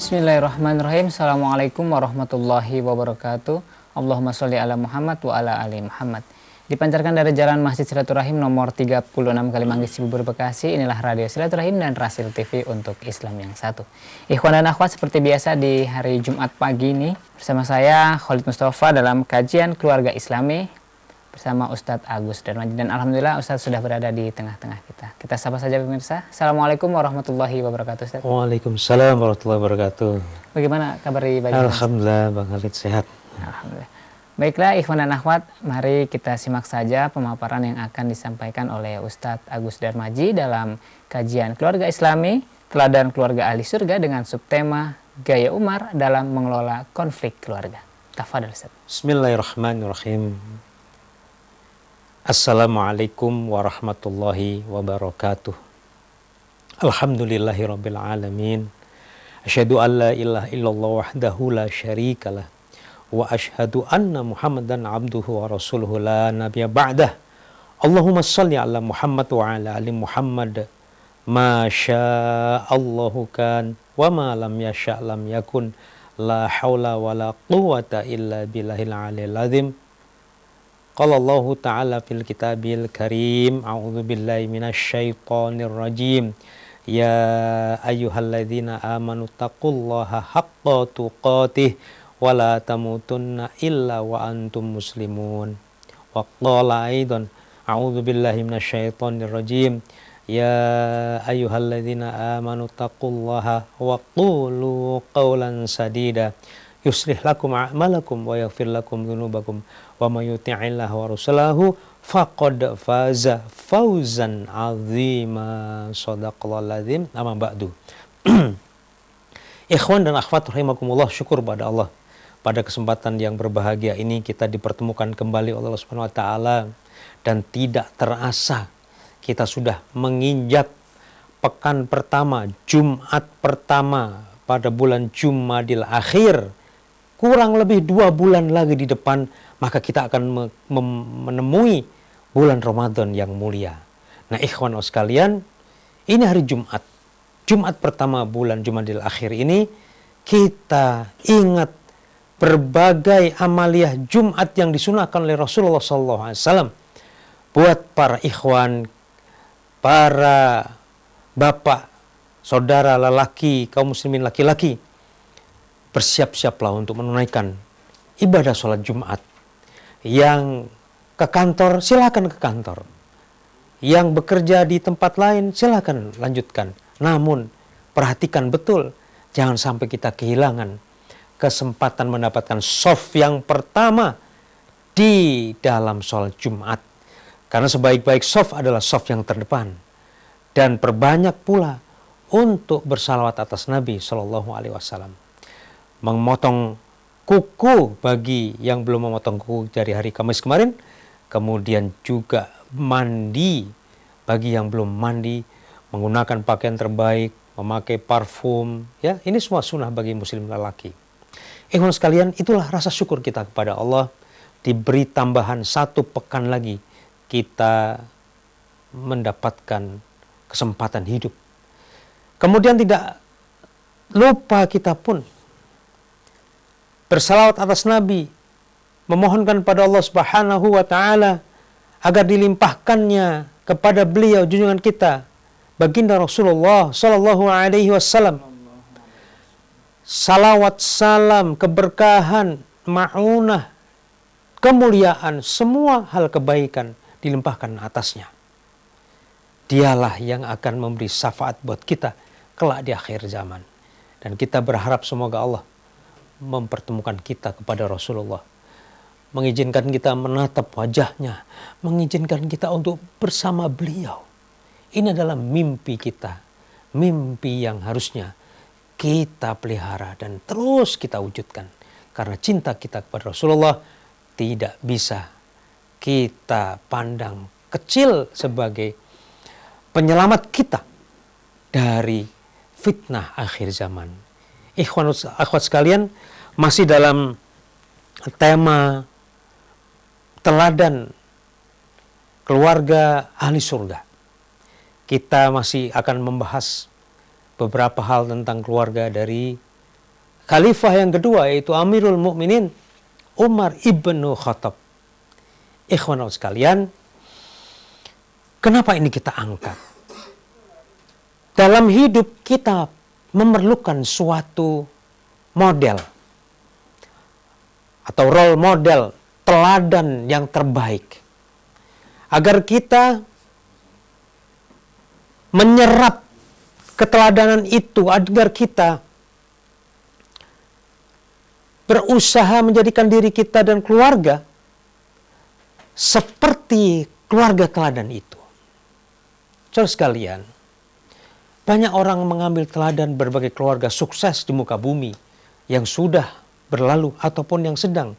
Bismillahirrahmanirrahim. Assalamualaikum warahmatullahi wabarakatuh. Allahumma sholli ala Muhammad wa ala ali Muhammad. Dipancarkan dari Jalan Masjid Silaturahim nomor 36 Kalimanggis Cibubur Bekasi. Inilah Radio Silaturahim dan Rasil TV untuk Islam yang satu. Ikhwan dan akhwat, seperti biasa di hari Jumat pagi ini bersama saya Khalid Mustafa dalam kajian keluarga Islami bersama Ustadz Agus Darmaji, dan alhamdulillah Ustadz sudah berada di tengah-tengah kita. Kita sapa saja pemirsa. Assalamualaikum warahmatullahi wabarakatuh, Ustadz. Waalaikumsalam warahmatullahi wabarakatuh. Bagaimana kabar di bagian? Alhamdulillah, Bang Khalid sehat. Alhamdulillah. Baiklah ikhwan dan akhwat, mari kita simak saja pemaparan yang akan disampaikan oleh Ustadz Agus Darmaji dalam kajian keluarga Islami, teladan keluarga ahli surga dengan subtema Gaya Umar dalam mengelola konflik keluarga. Tafadhol Ustadz. Bismillahirrahmanirrahim. Assalamualaikum warahmatullahi wabarakatuh. Alhamdulillahirabbil alamin. Asyhadu an la ilaha illallah wahdahu la syarikalah wa asyhadu anna Muhammadan abduhu wa rasuluhu la nabiyya ba'dah. Allahumma shalli ala Muhammad wa ala ali Muhammad. Ma sya'allahu kan wa ma lam yasha' lam yakun. La haula wa la quwwata illa billahil aliyil azim. Qala Allahu ta'ala fil kitabil karim, a'udzu billahi minasyaitonir rajim. Ya ayyuhalladzina amanu taqullaha haqqa tuqatih wa la tamutunna illa wa antum muslimun. Wa qala aidan, a'udzu billahi minasyaitonir rajim. Ya ayyuhalladzina amanu taqullaha wa qulu qawlan sadida yuslih lakum a'malakum wa yaghfir lakum dzunubakum wa may yuti'illah wa rasulahu faqad faza fawzan 'azima. Shadaqallahul azim. Amma ba'du. Ikhwan dan akhwat rahimakumullah, syukur pada Allah. Pada kesempatan yang berbahagia ini kita dipertemukan kembali oleh Allah Subhanahu wa taala, dan tidak terasa kita sudah menginjak pekan pertama, Jumat pertama pada bulan Jumadil Akhir. Kurang lebih 2 bulan lagi di depan, maka kita akan menemui bulan Ramadan yang mulia. Nah ikhwan sekalian, ini hari Jumat. Jumat pertama bulan Jumadil Akhir ini, kita ingat berbagai amaliyah Jumat yang disunahkan oleh Rasulullah SAW. Buat para ikhwan, para bapak, saudara lelaki, kaum muslimin laki-laki, bersiap-siaplah untuk menunaikan ibadah sholat Jumat. Yang ke kantor, silakan ke kantor. Yang bekerja di tempat lain, silakan lanjutkan. Namun, perhatikan betul, jangan sampai kita kehilangan kesempatan mendapatkan shaf yang pertama di dalam sholat Jumat. Karena sebaik-baik shaf adalah shaf yang terdepan. Dan perbanyak pula untuk bersalawat atas Nabi SAW. Memotong kuku bagi yang belum memotong kuku dari hari Kamis kemarin. Kemudian juga mandi bagi yang belum mandi. Menggunakan pakaian terbaik, memakai parfum. Ya, ini semua sunnah bagi muslim lelaki. Ikhwan sekalian, itulah rasa syukur kita kepada Allah. Diberi tambahan 1 pekan lagi kita mendapatkan kesempatan hidup. Kemudian tidak lupa kita pun bersalawat atas Nabi, memohonkan pada Allah Subhanahu wa taala agar dilimpahkannya kepada beliau junjungan kita, baginda Rasulullah sallallahu alaihi wasallam. Salawat, salam, keberkahan, ma'unah, kemuliaan, semua hal kebaikan dilimpahkan atasnya. Dialah yang akan memberi syafaat buat kita kelak di akhir zaman. Dan kita berharap semoga Allah mempertemukan kita kepada Rasulullah, mengizinkan kita menatap wajahnya, mengizinkan kita untuk bersama beliau. Ini adalah mimpi kita, mimpi yang harusnya kita pelihara dan terus kita wujudkan. Karena cinta kita kepada Rasulullah tidak bisa kita pandang kecil sebagai penyelamat kita dari fitnah akhir zaman. Ikhwan akhwat sekalian, masih dalam tema teladan keluarga ahli surga. Kita masih akan membahas beberapa hal tentang keluarga dari khalifah yang kedua, yaitu Amirul Mukminin Umar ibnu Khattab. Ikhwan sekalian, kenapa ini kita angkat? Dalam hidup kita memerlukan suatu model atau role model, teladan yang terbaik, agar kita menyerap keteladanan itu, agar kita berusaha menjadikan diri kita dan keluarga seperti keluarga teladan itu. Saudara sekalian, banyak orang mengambil teladan berbagai keluarga sukses di muka bumi yang sudah berlalu ataupun yang sedang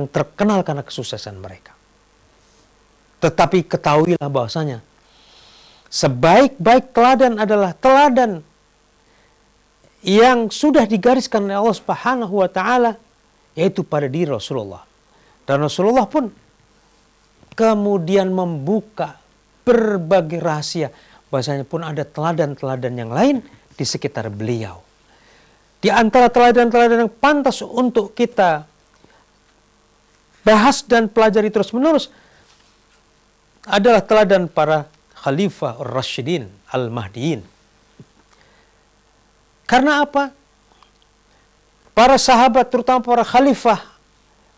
terkenal karena kesuksesan mereka. Tetapi ketahuilah bahwasanya sebaik-baik teladan adalah teladan yang sudah digariskan oleh Allah Subhanahu wa taala, yaitu pada diri Rasulullah. Dan Rasulullah pun kemudian membuka berbagai rahasia, bahwasanya pun ada teladan-teladan yang lain di sekitar beliau. Di antara teladan-teladan yang pantas untuk kita bahas dan pelajari terus-menerus adalah teladan para Khalifah Ar-Rasyidin Al-Mahdiin. Karena apa? Para sahabat, terutama para Khalifah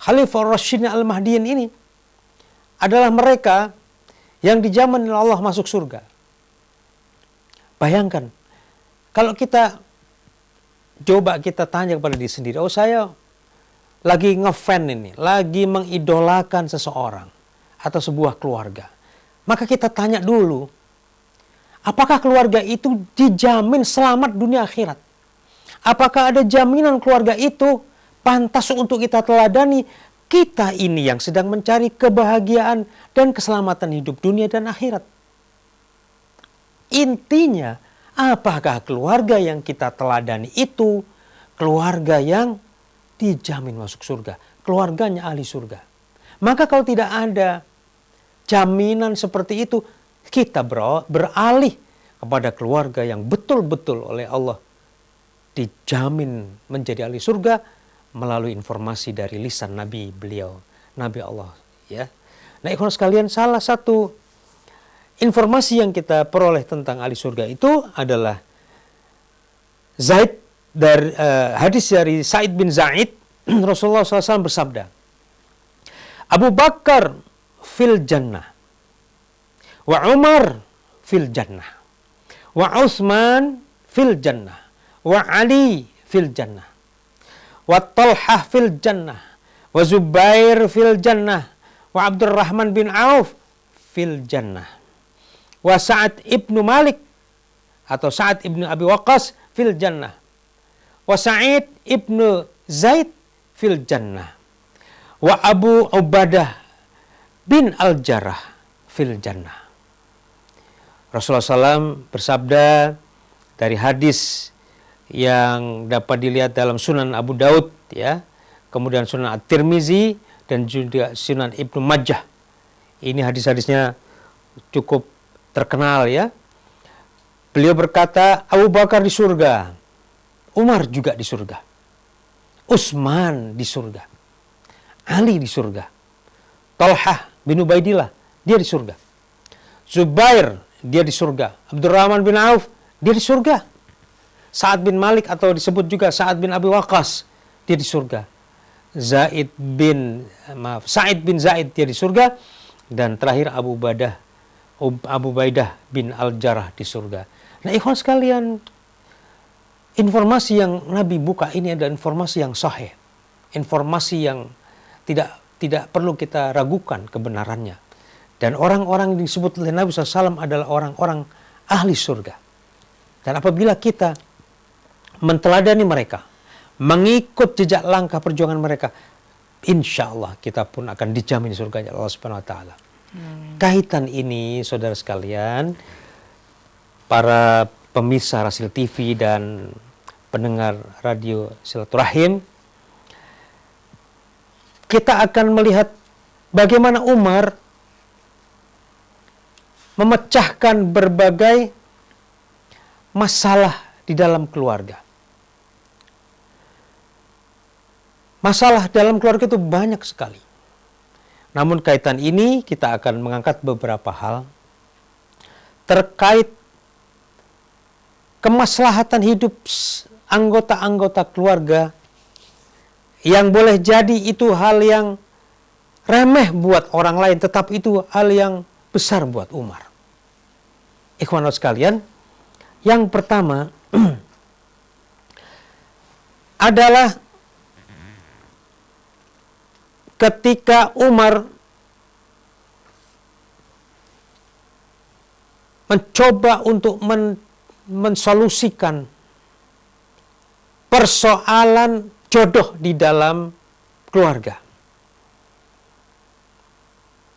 Ar-Rasyidin Al-Mahdiin ini adalah mereka yang dijamin oleh Allah masuk surga. Bayangkan, kalau kita coba kita tanya kepada diri sendiri, oh saya lagi ngefan ini, lagi mengidolakan seseorang atau sebuah keluarga. Maka kita tanya dulu, apakah keluarga itu dijamin selamat dunia akhirat? Apakah ada jaminan keluarga itu pantas untuk kita teladani? Kita ini yang sedang mencari kebahagiaan dan keselamatan hidup dunia dan akhirat. Intinya, apakah keluarga yang kita teladani itu keluarga yang dijamin masuk surga, keluarganya ahli surga? Maka kalau tidak ada jaminan seperti itu, kita beralih kepada keluarga yang betul-betul oleh Allah dijamin menjadi ahli surga melalui informasi dari lisan Nabi beliau, Nabi Allah. Ya. Nah, ikhwan sekalian, salah satu informasi yang kita peroleh tentang ahli surga itu adalah hadis dari Sa'id bin Zaid. Rasulullah SAW bersabda, Abu Bakar fil jannah, wa Umar fil jannah, wa Utsman fil jannah, wa Ali fil jannah, wa Talhah fil jannah, wa Zubair fil jannah, wa Abdurrahman bin Auf fil jannah, wa Sa'ad ibnu Malik atau Sa'ad ibnu Abi Waqqas fil jannah, wa Sa'id ibnu Zaid fil jannah, wa Abu Ubadah bin Al-Jarrah fil jannah. Rasulullah SAW bersabda dari hadis yang dapat dilihat dalam Sunan Abu Daud, ya, kemudian Sunan At-Tirmizi dan juga Sunan Ibnu Majah. Ini hadis-hadisnya cukup terkenal, ya. Beliau berkata, Abu Bakar di surga, Umar juga di surga, Utsman di surga, Ali di surga, Talhah bin Ubaidillah dia di surga, Zubair dia di surga, Abdurrahman bin Auf dia di surga, Sa'ad bin Malik atau disebut juga Sa'ad bin Abi Waqqas dia di surga, Sa'id bin Zaid dia di surga, dan terakhir Abu Ubaidah bin Al-Jarrah di surga. Nah, ikhwan sekalian, informasi yang Nabi buka ini adalah informasi yang sahih, informasi yang tidak perlu kita ragukan kebenarannya. Dan orang-orang yang disebut oleh Nabi SAW adalah orang-orang ahli surga. Dan apabila kita menteladani mereka, mengikut jejak langkah perjuangan mereka, insya Allah kita pun akan dijamin surganya Allah Subhanahu Wa Taala. Kaitan ini, saudara sekalian, para pemirsa Rasil TV dan pendengar radio Silaturahim, kita akan melihat bagaimana Umar memecahkan berbagai masalah di dalam keluarga. Masalah dalam keluarga itu banyak sekali. Namun kaitan ini kita akan mengangkat beberapa hal terkait kemaslahatan hidup anggota-anggota keluarga yang boleh jadi itu hal yang remeh buat orang lain, tetapi itu hal yang besar buat Umar. Ikhwan sekalian, yang pertama adalah ketika Umar mencoba untuk mensolusikan persoalan jodoh di dalam keluarga.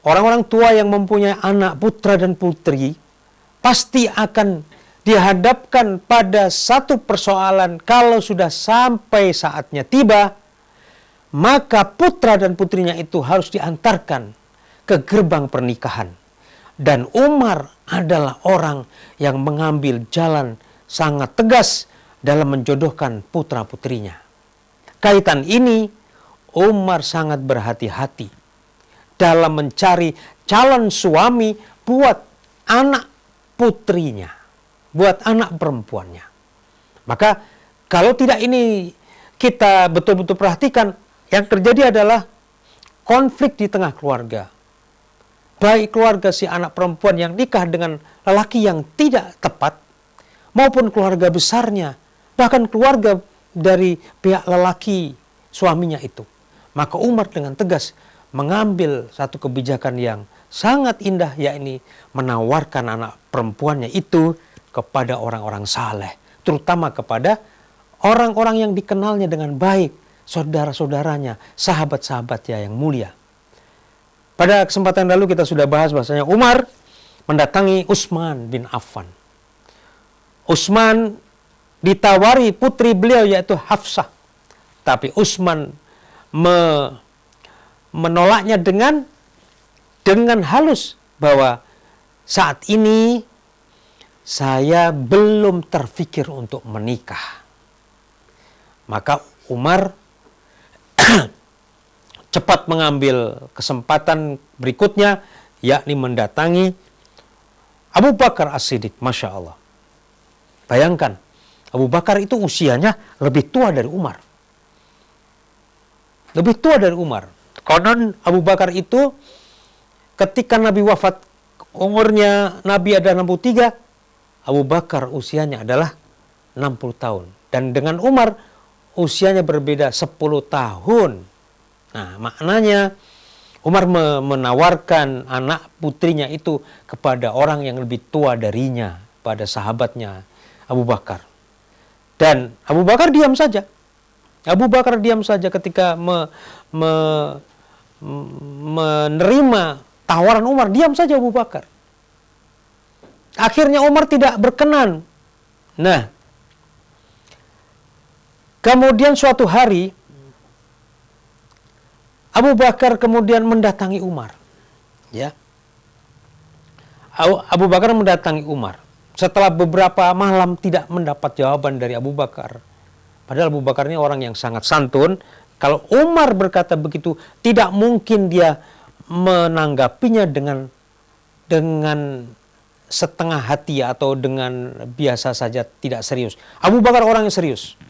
Orang-orang tua yang mempunyai anak putra dan putri pasti akan dihadapkan pada satu persoalan. Kalau sudah sampai saatnya tiba, maka putra dan putrinya itu harus diantarkan ke gerbang pernikahan. Dan Umar adalah orang yang mengambil jalan sangat tegas dalam menjodohkan putra-putrinya. Kaitan ini, Umar sangat berhati-hati dalam mencari calon suami buat anak putrinya, buat anak perempuannya. Maka kalau tidak ini kita betul-betul perhatikan, yang terjadi adalah konflik di tengah keluarga. Baik keluarga si anak perempuan yang nikah dengan lelaki yang tidak tepat, maupun keluarga besarnya, bahkan keluarga dari pihak lelaki suaminya itu. Maka Umar dengan tegas mengambil satu kebijakan yang sangat indah, yakni menawarkan anak perempuannya itu kepada orang-orang saleh, terutama kepada orang-orang yang dikenalnya dengan baik, saudara-saudaranya, sahabat-sahabatnya yang mulia. Pada kesempatan lalu kita sudah bahas bahasanya Umar mendatangi Utsman bin Affan. Utsman ditawari putri beliau yaitu Hafsah, tapi Utsman menolaknya dengan halus bahwa saat ini saya belum terfikir untuk menikah. Maka Umar cepat mengambil kesempatan berikutnya, yakni mendatangi Abu Bakar As-Siddiq. Masya Allah. Bayangkan, Abu Bakar itu usianya lebih tua dari Umar. Lebih tua dari Umar. Konon Abu Bakar itu ketika Nabi wafat, umurnya Nabi ada 63, Abu Bakar usianya adalah 60 tahun. Dan dengan Umar, usianya berbeda 10 tahun. Nah, maknanya Umar menawarkan anak putrinya itu kepada orang yang lebih tua darinya, pada sahabatnya Abu Bakar. Dan Abu Bakar diam saja. Abu Bakar diam saja ketika menerima tawaran Umar, diam saja Abu Bakar. Akhirnya Umar tidak berkenan. Nah, kemudian suatu hari Abu Bakar kemudian mendatangi Umar. Ya. Abu Bakar mendatangi Umar. Setelah beberapa malam tidak mendapat jawaban dari Abu Bakar. Padahal Abu Bakar ini orang yang sangat santun. Kalau Umar berkata begitu, tidak mungkin dia menanggapinya dengan setengah hati atau dengan biasa saja, tidak serius. Abu Bakar orang yang serius.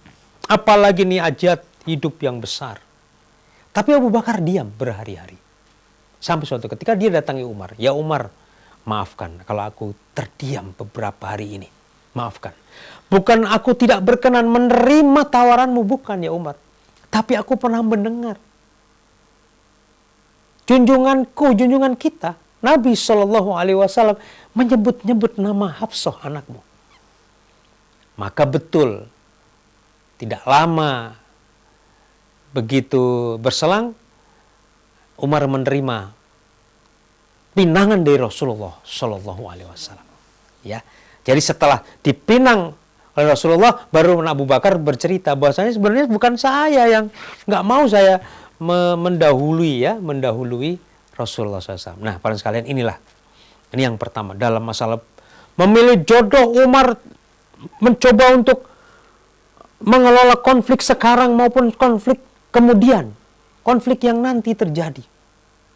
Apalagi ini hajat hidup yang besar. Tapi Abu Bakar diam berhari-hari. Sampai suatu ketika dia datangi Umar. Ya Umar, maafkan kalau aku terdiam beberapa hari ini. Maafkan. Bukan aku tidak berkenan menerima tawaranmu, bukan ya Umar. Tapi aku pernah mendengar junjungan kita, Nabi SAW menyebut-nyebut nama Hafsah anakmu. Maka betul, tidak lama begitu berselang, Umar menerima pinangan dari Rasulullah SAW. Ya, jadi setelah dipinang oleh Rasulullah, baru Abu Bakar bercerita bahwasanya sebenarnya bukan saya yang nggak mau, saya mendahului Rasulullah SAW. Nah, para sekalian, ini yang pertama dalam masalah memilih jodoh. Umar mencoba untuk mengelola konflik sekarang maupun konflik kemudian, konflik yang nanti terjadi.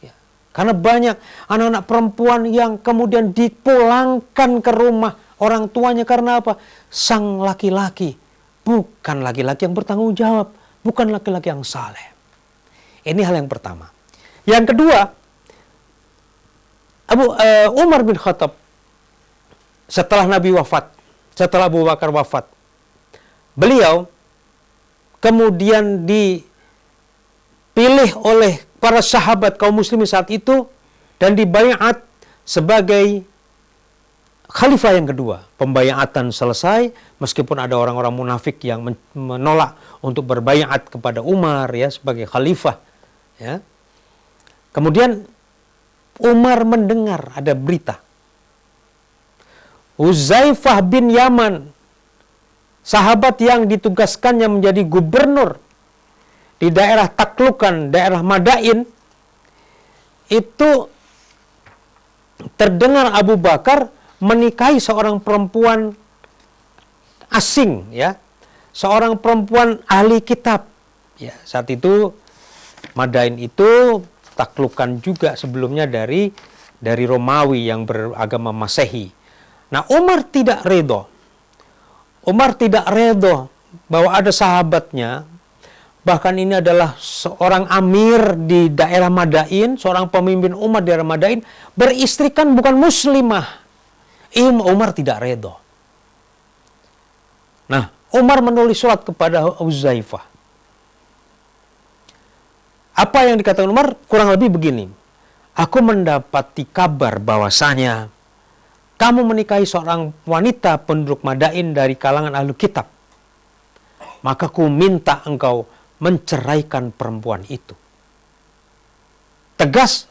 Ya. Karena banyak anak-anak perempuan yang kemudian dipulangkan ke rumah orang tuanya karena apa? Sang laki-laki bukan laki-laki yang bertanggung jawab, bukan laki-laki yang saleh. Ini hal yang pertama. Yang kedua, Umar bin Khattab setelah Nabi wafat, setelah Abu Bakar wafat, beliau kemudian dipilih oleh para sahabat kaum muslimin saat itu dan dibaiat sebagai khalifah yang kedua. Pembaiatan selesai, meskipun ada orang-orang munafik yang menolak untuk berbaiat kepada Umar ya sebagai khalifah. Ya. Kemudian Umar mendengar ada berita. Huzaifah bin Yaman, sahabat yang ditugaskannya menjadi gubernur di daerah taklukan, daerah Madain, itu terdengar Abu Bakar menikahi seorang perempuan asing, ya, seorang perempuan ahli kitab. Ya, saat itu Madain itu taklukan juga sebelumnya dari Romawi yang beragama Masehi. Nah, Umar tidak redho. Umar tidak redho bahwa ada sahabatnya, bahkan ini adalah seorang amir di daerah Madain, seorang pemimpin umat di daerah Madain, beristrikan bukan muslimah. Umar tidak redho. Nah, Umar menulis surat kepada Huzaifah. Apa yang dikatakan Umar kurang lebih begini. Aku mendapati kabar bahwasanya kamu menikahi seorang wanita penduduk Madain dari kalangan ahli kitab. Maka ku minta engkau menceraikan perempuan itu. Tegas.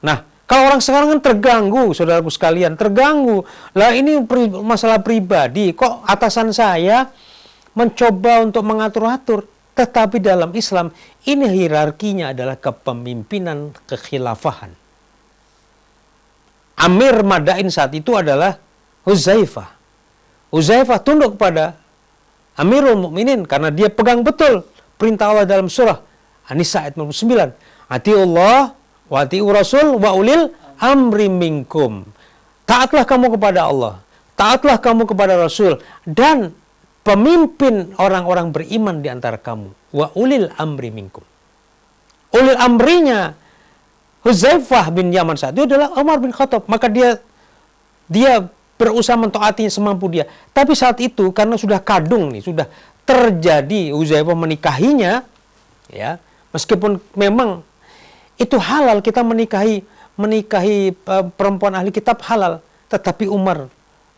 Nah, kalau orang sekarang kan terganggu, saudaraku sekalian, terganggu. Lah ini masalah pribadi, kok atasan saya mencoba untuk mengatur-atur. Tetapi dalam Islam, ini hierarkinya adalah kepemimpinan kekhilafahan. Amir Madain saat itu adalah Huzaifah. Huzaifah tunduk kepada Amirul Mukminin karena dia pegang betul perintah Allah dalam surah An-Nisa ayat 59. Atiullah wa atiu Rasul wa ulil amri minkum. Taatlah kamu kepada Allah, taatlah kamu kepada Rasul dan pemimpin orang-orang beriman di antara kamu. Wa ulil amri minkum. Ulil amrinya Huzaifah bin Yaman saat itu adalah Umar bin Khattab. Maka dia berusaha mentaatinya semampu dia. Tapi saat itu karena sudah kadung nih, sudah terjadi Huzaifah menikahinya, ya, meskipun memang itu halal kita menikahi perempuan ahli kitab halal, tetapi Umar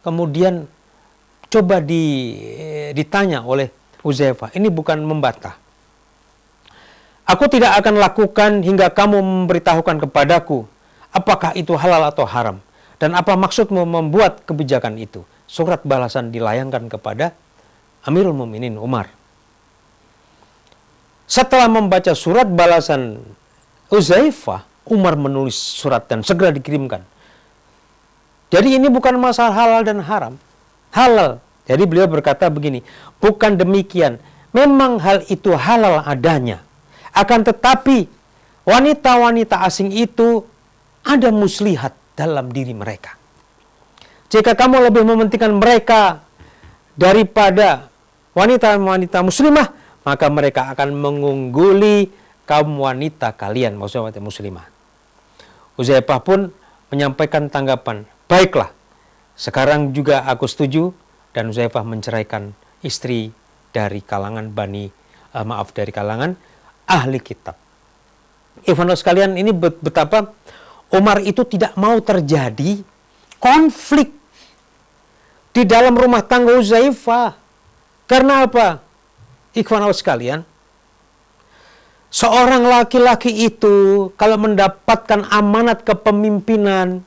kemudian coba ditanya oleh Huzaifah, ini bukan membantah. Aku tidak akan lakukan hingga kamu memberitahukan kepadaku apakah itu halal atau haram dan apa maksudmu membuat kebijakan itu. Surat balasan dilayangkan kepada Amirul Mukminin Umar. Setelah membaca surat balasan Huzaifah, Umar menulis surat dan segera dikirimkan. Jadi ini bukan masalah halal dan haram. Halal. Jadi beliau berkata begini, bukan demikian. Memang hal itu halal adanya. Akan tetapi wanita-wanita asing itu ada muslihat dalam diri mereka. Jika kamu lebih mementingkan mereka daripada wanita-wanita muslimah, maka mereka akan mengungguli kaum wanita kalian, maksudnya wanita muslimah. Huzaifah pun menyampaikan tanggapan, baiklah, sekarang juga aku setuju, dan Huzaifah menceraikan istri dari kalangan dari kalangan ahli kitab. Ikhwan sekalian, ini betapa Umar itu tidak mau terjadi konflik di dalam rumah tangga Huzaifah. Karena apa? Ikhwan sekalian, seorang laki-laki itu kalau mendapatkan amanat kepemimpinan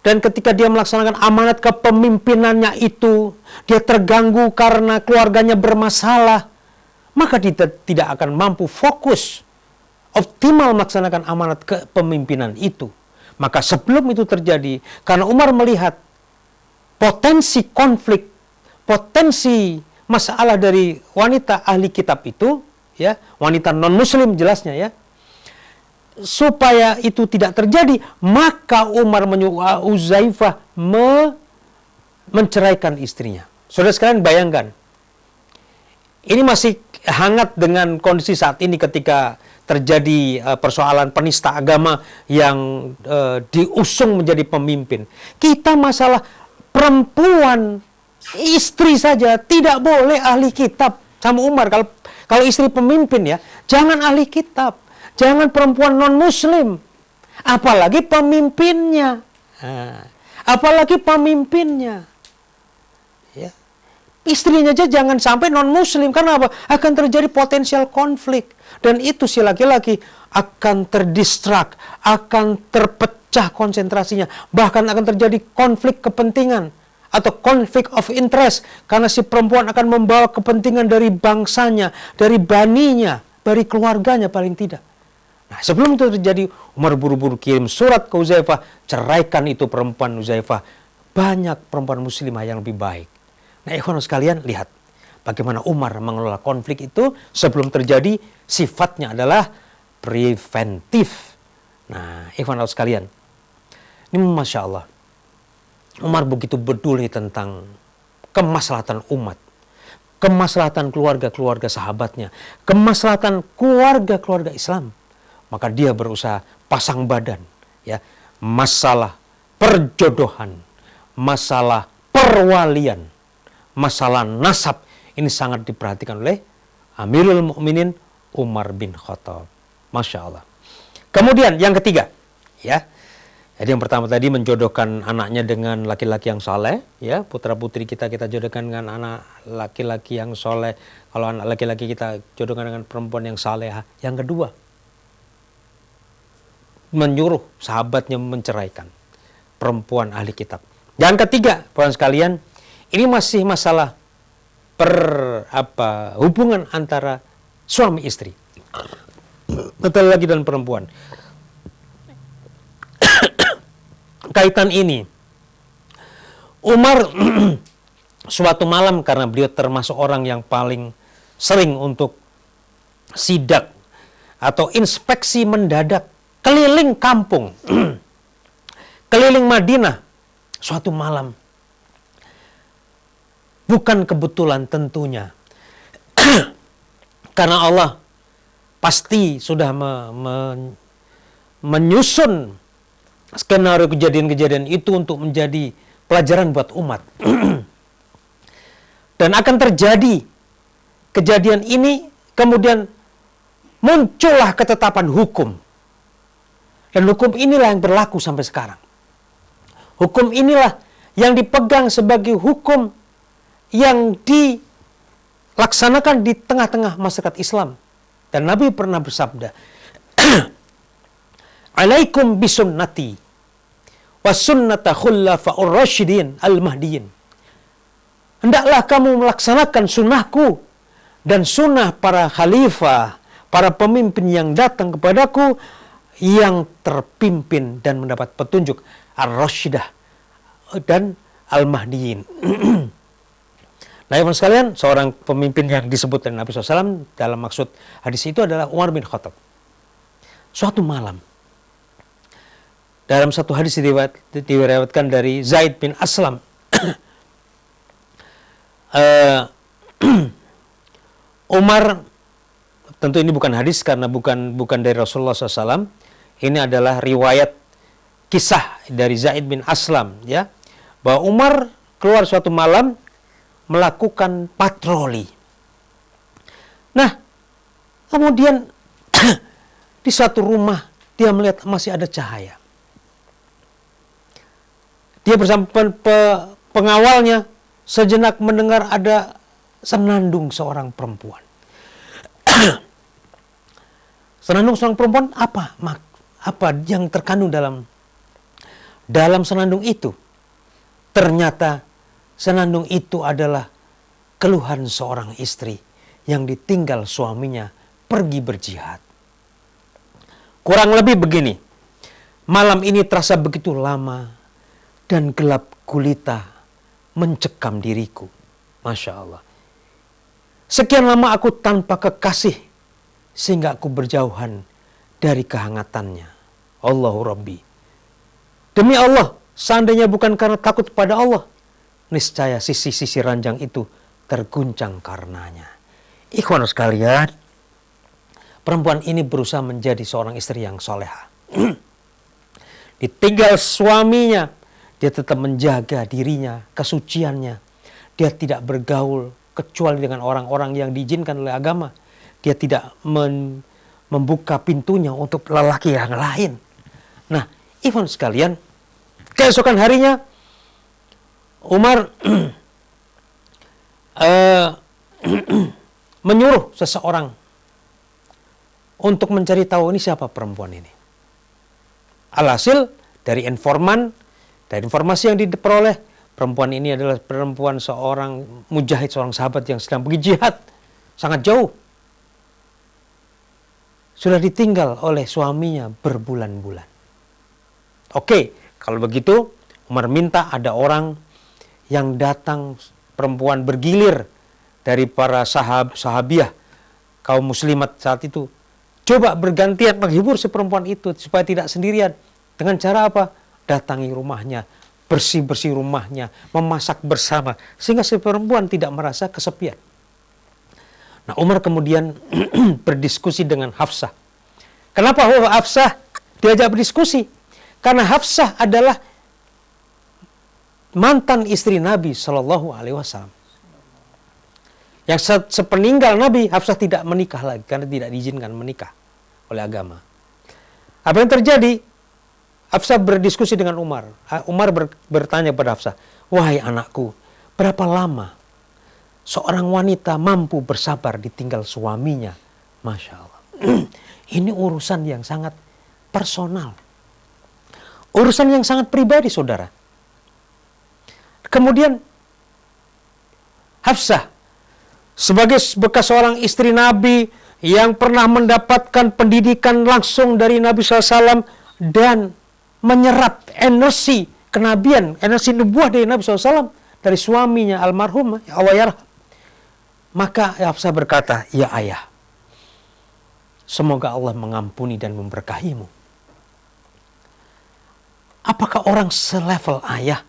dan ketika dia melaksanakan amanat kepemimpinannya itu dia terganggu karena keluarganya bermasalah, maka kita tidak akan mampu fokus optimal melaksanakan amanat kepemimpinan itu. Maka sebelum itu terjadi, karena Umar melihat potensi konflik, potensi masalah dari wanita ahli kitab itu, ya, wanita non-muslim jelasnya ya, supaya itu tidak terjadi, maka Umar menyuruh Uzaifah menceraikan istrinya. Saudara sekalian bayangkan, ini masih hangat dengan kondisi saat ini ketika terjadi persoalan penista agama yang diusung menjadi pemimpin. Kita masalah perempuan, istri saja tidak boleh ahli kitab sama Umar. Kalau istri pemimpin ya, jangan ahli kitab. Jangan perempuan non-muslim. Apalagi pemimpinnya. Apalagi pemimpinnya. Ya. Istrinya aja jangan sampai non-muslim. Karena apa? Akan terjadi potensial konflik. Dan itu si laki-laki akan terdistrak. Akan terpecah konsentrasinya. Bahkan akan terjadi konflik kepentingan. Atau konflik of interest. Karena si perempuan akan membawa kepentingan dari bangsanya. Dari baninya. Dari keluarganya paling tidak. Nah, sebelum itu terjadi, Umar buru-buru kirim surat ke Uzaifah, ceraikan itu perempuan Uzaifah. Banyak perempuan muslimah yang lebih baik. Nah, ikhwan sekalian, lihat bagaimana Umar mengelola konflik itu sebelum terjadi, sifatnya adalah preventif. Nah, ikhwan sekalian, ini Masya Allah, Umar begitu peduli tentang kemaslahatan umat, kemaslahatan keluarga-keluarga sahabatnya, kemaslahatan keluarga-keluarga Islam. Maka dia berusaha pasang badan, ya, masalah perjodohan, masalah perwalian, masalah nasab ini sangat diperhatikan oleh Amirul Mukminin Umar bin Khattab. Masya Allah. Kemudian yang ketiga, ya, jadi yang pertama tadi menjodohkan anaknya dengan laki-laki yang saleh, ya, putra putri kita jodohkan dengan anak laki-laki yang soleh. Kalau anak laki-laki kita jodohkan dengan perempuan yang salehah. Yang kedua, menyuruh sahabatnya menceraikan perempuan ahli kitab. Yang ketiga, kawan sekalian, ini masih masalah hubungan antara suami istri, laki-laki dan perempuan. Kaitan ini, Umar suatu malam, karena beliau termasuk orang yang paling sering untuk sidak atau inspeksi mendadak keliling kampung, keliling Madinah, suatu malam. Bukan kebetulan tentunya. Karena Allah pasti sudah menyusun skenario kejadian-kejadian itu untuk menjadi pelajaran buat umat. Dan akan terjadi kejadian ini, kemudian muncullah ketetapan hukum. Dan hukum inilah yang berlaku sampai sekarang. Hukum inilah yang dipegang sebagai hukum yang dilaksanakan di tengah-tengah masyarakat Islam. Dan Nabi pernah bersabda, "Alaikum bisunnati wa sunnata khulafa'ur rasyidin al-mahdiyin." Hendaklah kamu melaksanakan sunnahku dan sunnah para khalifah, para pemimpin yang datang kepadaku, yang terpimpin dan mendapat petunjuk, ar-rasyidah dan al-mahdiyin. Nah, teman sekalian, seorang pemimpin yang disebut oleh Nabi SAW dalam maksud hadis itu adalah Umar bin Khattab. Suatu malam, dalam satu hadis diriwayatkan dari Zaid bin Aslam, Umar, tentu ini bukan hadis karena bukan dari Rasulullah SAW. Ini adalah riwayat kisah dari Zaid bin Aslam, ya, bahwa Umar keluar suatu malam melakukan patroli. Nah, kemudian di suatu rumah dia melihat masih ada cahaya. Dia bersama pengawalnya sejenak mendengar ada senandung seorang perempuan. Senandung seorang perempuan apa yang terkandung dalam senandung itu? Ternyata senandung itu adalah keluhan seorang istri yang ditinggal suaminya pergi berjihad. Kurang lebih begini, malam ini terasa begitu lama dan gelap gulita mencekam diriku. Masya Allah. Sekian lama aku tanpa kekasih sehingga aku berjauhan dari kehangatannya. Allahu Rabbi. Demi Allah, seandainya bukan karena takut pada Allah, niscaya sisi-sisi ranjang itu terguncang karenanya. Ikhwan sekalian, perempuan ini berusaha menjadi seorang istri yang soleha. Ditinggal suaminya, dia tetap menjaga dirinya, kesuciannya. Dia tidak bergaul kecuali dengan orang-orang yang diizinkan oleh agama. Dia tidak membuka pintunya untuk lelaki yang lain. Nah, ikhwan sekalian, keesokan harinya Umar menyuruh seseorang untuk mencari tahu ini siapa perempuan ini. Alhasil dari informasi yang diperoleh, perempuan ini adalah perempuan seorang mujahid, seorang sahabat yang sedang pergi jihad sangat jauh. Sudah ditinggal oleh suaminya berbulan-bulan. Oke, kalau begitu Umar minta ada orang yang datang, perempuan bergilir dari para sahabiah kaum muslimat saat itu. Coba bergantian menghibur si perempuan itu supaya tidak sendirian. Dengan cara apa? Datangi rumahnya, bersih-bersih rumahnya, memasak bersama sehingga si perempuan tidak merasa kesepian. Nah, Umar kemudian berdiskusi dengan Hafsah. Kenapa Hafsah diajak berdiskusi? Karena Hafsah adalah mantan istri Nabi Shallallahu Alaihi Wasallam. Yang sepeninggal Nabi, Hafsah tidak menikah lagi karena tidak diizinkan menikah oleh agama. Apa yang terjadi? Hafsah berdiskusi dengan Umar. Umar bertanya pada Hafsah, wahai anakku, berapa lama seorang wanita mampu bersabar ditinggal suaminya? Masya Allah. Ini urusan yang sangat personal. Urusan yang sangat pribadi, saudara. Kemudian Hafsah sebagai bekas seorang istri Nabi yang pernah mendapatkan pendidikan langsung dari Nabi SAW dan menyerap energi kenabian, energi nubuah dari Nabi SAW dari suaminya almarhum Allah yarham. Maka Hafsah berkata, ya ayah, semoga Allah mengampuni dan memberkahimu. Apakah orang selevel ayah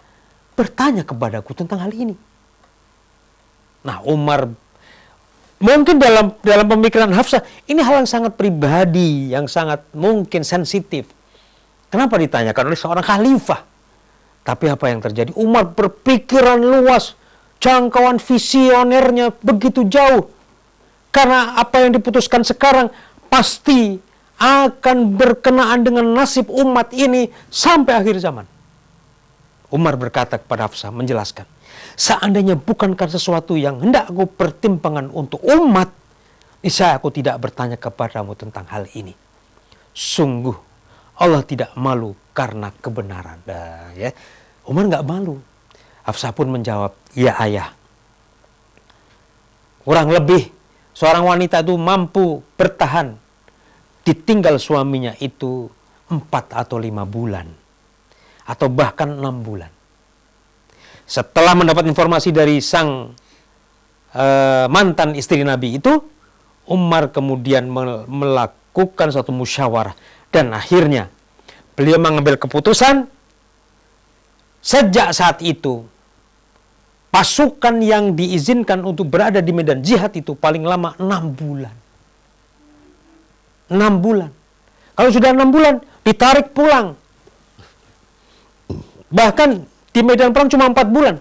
bertanya kepadaku tentang hal ini? Nah, Umar mungkin dalam pemikiran Hafsah ini hal yang sangat pribadi, yang sangat mungkin sensitif. Kenapa ditanyakan oleh seorang khalifah? Tapi apa yang terjadi? Umar berpikiran luas, jangkauan visionernya begitu jauh. Karena apa yang diputuskan sekarang pasti akan berkenaan dengan nasib umat ini sampai akhir zaman. Umar berkata kepada Hafsah, menjelaskan, seandainya bukankah sesuatu yang hendak aku pertimbangkan untuk umat, niscaya aku tidak bertanya kepadamu tentang hal ini. Sungguh Allah tidak malu karena kebenaran. Nah, ya. Umar nggak malu. Hafsah pun menjawab, ya ayah. Kurang lebih seorang wanita itu mampu bertahan ditinggal suaminya itu 4 atau 5 bulan. Atau bahkan 6 bulan. Setelah mendapat informasi dari sang mantan istri Nabi itu, Umar kemudian melakukan suatu musyawarah. Dan akhirnya beliau mengambil keputusan, sejak saat itu pasukan yang diizinkan untuk berada di medan jihad itu paling lama 6 bulan. 6 bulan. Kalau sudah 6 bulan, ditarik pulang. Bahkan di medan perang cuma 4 bulan.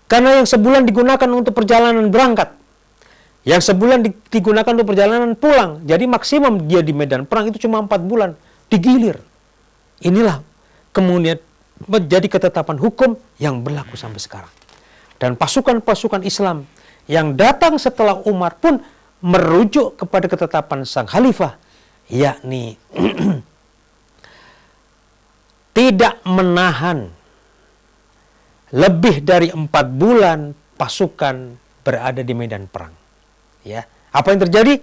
Karena yang sebulan digunakan untuk perjalanan berangkat. Yang sebulan digunakan untuk perjalanan pulang. Jadi maksimum dia di medan perang itu cuma 4 bulan. Digilir. Inilah kemudian menjadi ketetapan hukum yang berlaku sampai sekarang. Dan pasukan-pasukan Islam yang datang setelah Umar pun merujuk kepada ketetapan sang khalifah. Yakni tidak menahan lebih dari 4 bulan pasukan berada di medan perang. Ya, apa yang terjadi?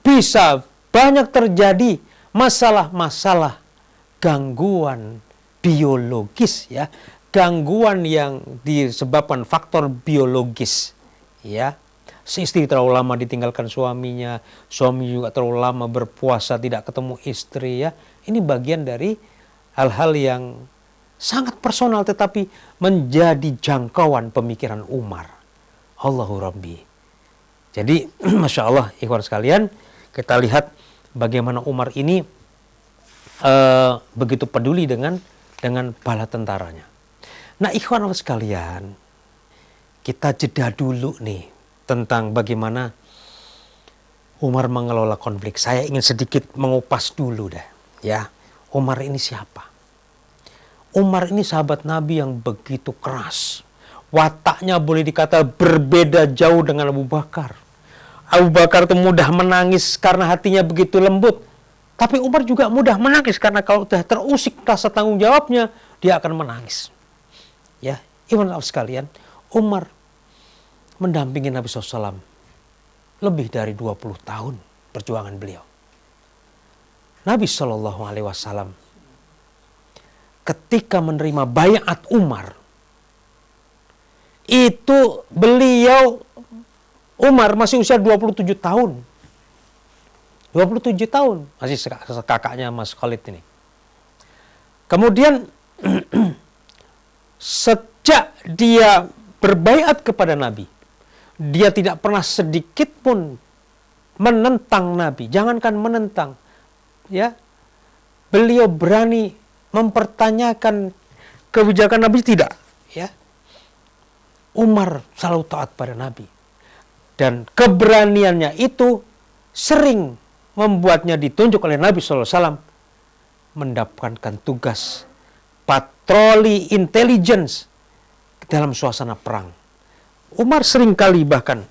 Bisa banyak terjadi masalah-masalah gangguan biologis, ya, gangguan yang disebabkan faktor biologis, ya. Si istri terlalu lama ditinggalkan suaminya, suami juga terlalu lama berpuasa tidak ketemu istri, ya. Ini bagian dari hal-hal yang sangat personal tetapi menjadi jangkauan pemikiran Umar. Allahu Rabbi. Jadi Masya Allah, ikhwan sekalian, kita lihat bagaimana Umar ini begitu peduli dengan bala tentaranya. Nah ikhwan sekalian, kita jeda dulu nih tentang bagaimana Umar mengelola konflik. Saya ingin sedikit mengupas dulu deh, ya. Umar ini siapa? Umar ini sahabat Nabi yang begitu keras. Wataknya boleh dikata berbeda jauh dengan Abu Bakar. Abu Bakar itu mudah menangis karena hatinya begitu lembut. Tapi Umar juga mudah menangis karena kalau sudah terusik rasa tanggung jawabnya, dia akan menangis. Ya, ikhwan sekalian, Umar mendampingi Nabi SAW lebih dari 20 tahun perjuangan beliau. Nabi SAW ketika menerima baiat Umar, itu Umar masih usia 27 tahun. 27 tahun, masih kakaknya Mas Khalid ini. Kemudian sejak dia berbaiat kepada Nabi, dia tidak pernah sedikit pun menentang Nabi. Jangankan menentang, ya, beliau berani mempertanyakan kebijakan Nabi, tidak, ya. Umar selalu taat pada Nabi. Dan keberaniannya itu sering membuatnya ditunjuk oleh Nabi SAW mendapatkan tugas patroli intelligence dalam suasana perang. Umar seringkali bahkan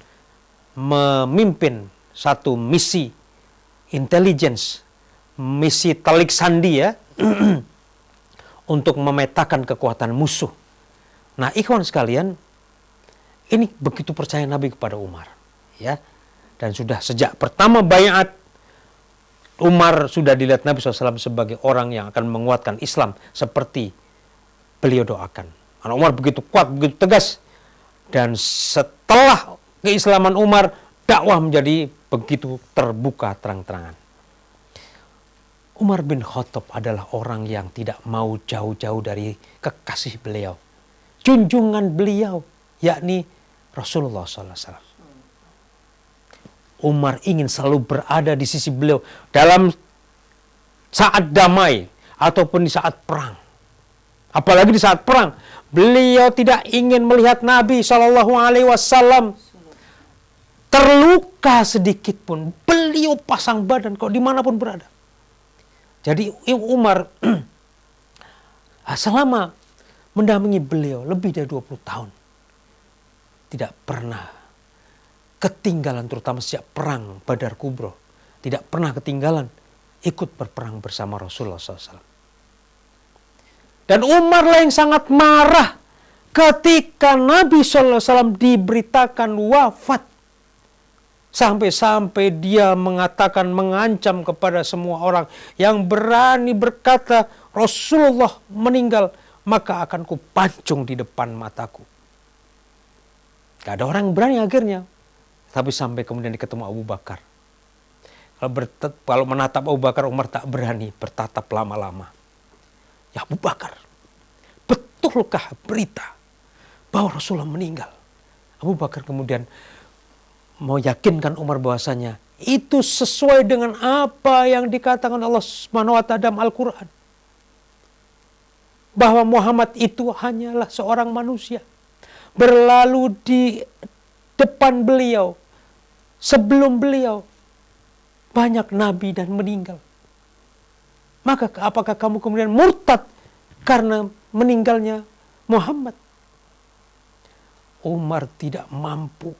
memimpin satu misi intelligence, misi telik sandi, ya, untuk memetakan kekuatan musuh. Nah, ikhwan sekalian, ini begitu percaya Nabi kepada Umar, ya. Dan sudah sejak pertama baiat, Umar sudah dilihat Nabi SAW sebagai orang yang akan menguatkan Islam seperti beliau doakan. Karena Umar begitu kuat, begitu tegas. Dan setelah keislaman Umar, dakwah menjadi begitu terbuka terang-terangan. Umar bin Khattab adalah orang yang tidak mau jauh-jauh dari kekasih beliau, junjungan beliau, yakni Rasulullah SAW. Umar ingin selalu berada di sisi beliau dalam saat damai ataupun di saat perang. Apalagi di saat perang, beliau tidak ingin melihat Nabi SAW terluka sedikit pun. Beliau pasang badan kok dimanapun berada. Jadi Umar selama mendampingi beliau lebih dari 20 tahun, tidak pernah ketinggalan, terutama sejak perang Badar Kubro. Tidak pernah ketinggalan ikut berperang bersama Rasulullah SAW. Dan Umar lah yang sangat marah ketika Nabi SAW diberitakan wafat. Sampai-sampai dia mengatakan, mengancam kepada semua orang yang berani berkata Rasulullah meninggal, maka akan kupancung di depan mataku. Gak ada orang yang berani akhirnya. Tapi sampai kemudian ketemu Abu Bakar. Kalau menatap Abu Bakar, Umar tak berani bertatap lama-lama. Ya Abu Bakar, betulkah berita bahwa Rasulullah meninggal? Abu Bakar kemudian mau yakinkan Umar bahwasanya itu sesuai dengan apa yang dikatakan Allah Subhanahu wa taala dalam Al-Qur'an. Bahwa Muhammad itu hanyalah seorang manusia. Berlalu di depan beliau, sebelum beliau, banyak nabi dan meninggal. Maka apakah kamu kemudian murtad karena meninggalnya Muhammad? Umar tidak mampu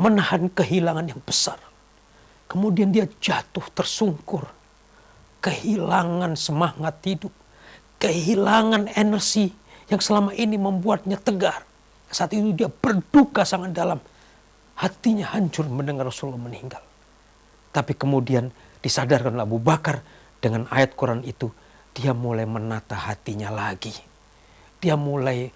menahan kehilangan yang besar. Kemudian dia jatuh tersungkur. Kehilangan semangat hidup. Kehilangan energi yang selama ini membuatnya tegar. Saat itu dia berduka sangat dalam hatinya hancur mendengar Rasulullah meninggal. Tapi kemudian disadarkan oleh Abu Bakar dengan ayat Quran itu, dia mulai menata hatinya lagi. Dia mulai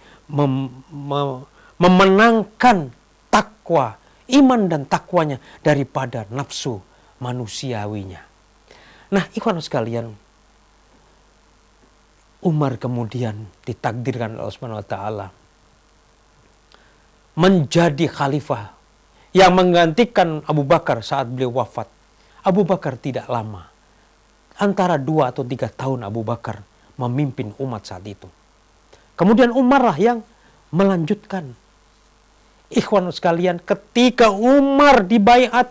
memenangkan takwa, iman dan takwanya daripada nafsu manusiawinya. Nah, ikhwan sekalian, Umar kemudian ditakdirkan oleh Allah Subhanahu wa taala menjadi khalifah yang menggantikan Abu Bakar saat beliau wafat. Abu Bakar tidak lama, antara 2 atau 3 tahun Abu Bakar memimpin umat saat itu. Kemudian Umar lah yang melanjutkan. Ikhwan sekalian, ketika Umar dibaiat,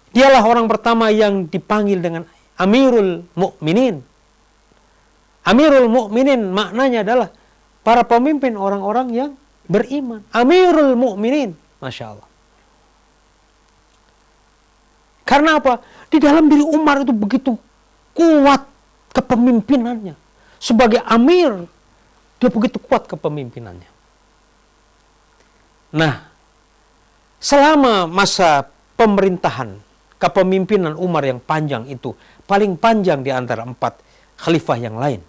dialah orang pertama yang dipanggil dengan Amirul Mukminin. Amirul Mukminin maknanya adalah para pemimpin orang-orang yang beriman. Amirul Mukminin, Masya Allah. Karena apa? Di dalam diri Umar itu begitu kuat kepemimpinannya. Sebagai amir, dia begitu kuat kepemimpinannya. Nah, selama masa pemerintahan, kepemimpinan Umar yang panjang itu, paling panjang di antara 4 khalifah yang lain.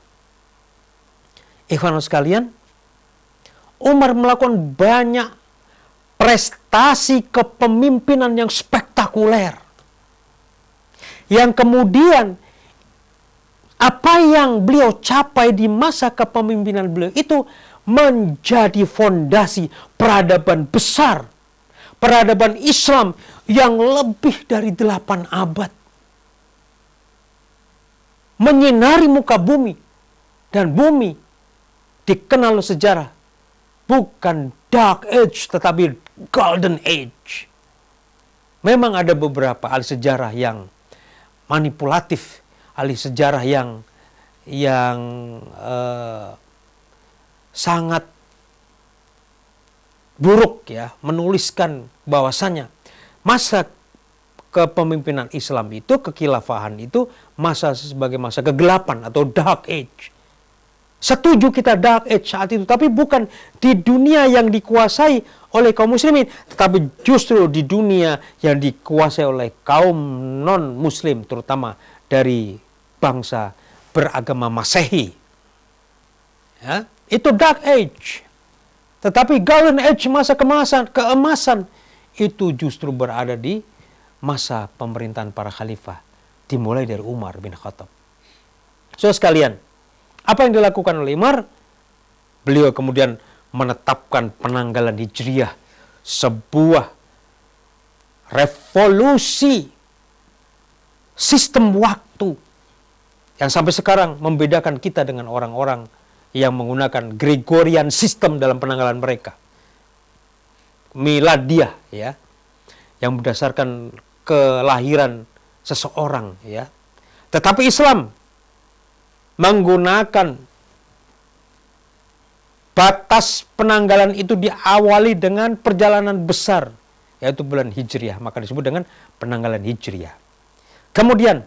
Ikhwan sekalian, Umar melakukan banyak prestasi kepemimpinan yang spektakuler. Yang kemudian apa yang beliau capai di masa kepemimpinan beliau itu menjadi fondasi peradaban besar. Peradaban Islam yang lebih dari 8 abad. Menyinari muka bumi. Dan bumi dikenal sejarah bukan dark age tetapi golden age. Memang ada beberapa ahli sejarah yang manipulatif, ahli sejarah yang sangat buruk ya, menuliskan bahwasanya masa kepemimpinan Islam itu, kekhilafahan itu masa sebagai masa kegelapan atau dark age. Setuju kita dark age saat itu, tapi bukan di dunia yang dikuasai oleh kaum muslimin, tetapi justru di dunia yang dikuasai oleh kaum non-muslim, terutama dari bangsa beragama Masehi. Ya, itu dark age. Tetapi golden age, masa keemasan itu justru berada di masa pemerintahan para khalifah, dimulai dari Umar bin Khattab. So sekalian, apa yang dilakukan oleh Umar? Beliau kemudian menetapkan penanggalan Hijriah, sebuah revolusi sistem waktu yang sampai sekarang membedakan kita dengan orang-orang yang menggunakan Gregorian system dalam penanggalan mereka. Miladiah ya, yang berdasarkan kelahiran seseorang ya. Tetapi Islam menggunakan batas penanggalan itu diawali dengan perjalanan besar, yaitu bulan Hijriah, maka disebut dengan penanggalan Hijriah. Kemudian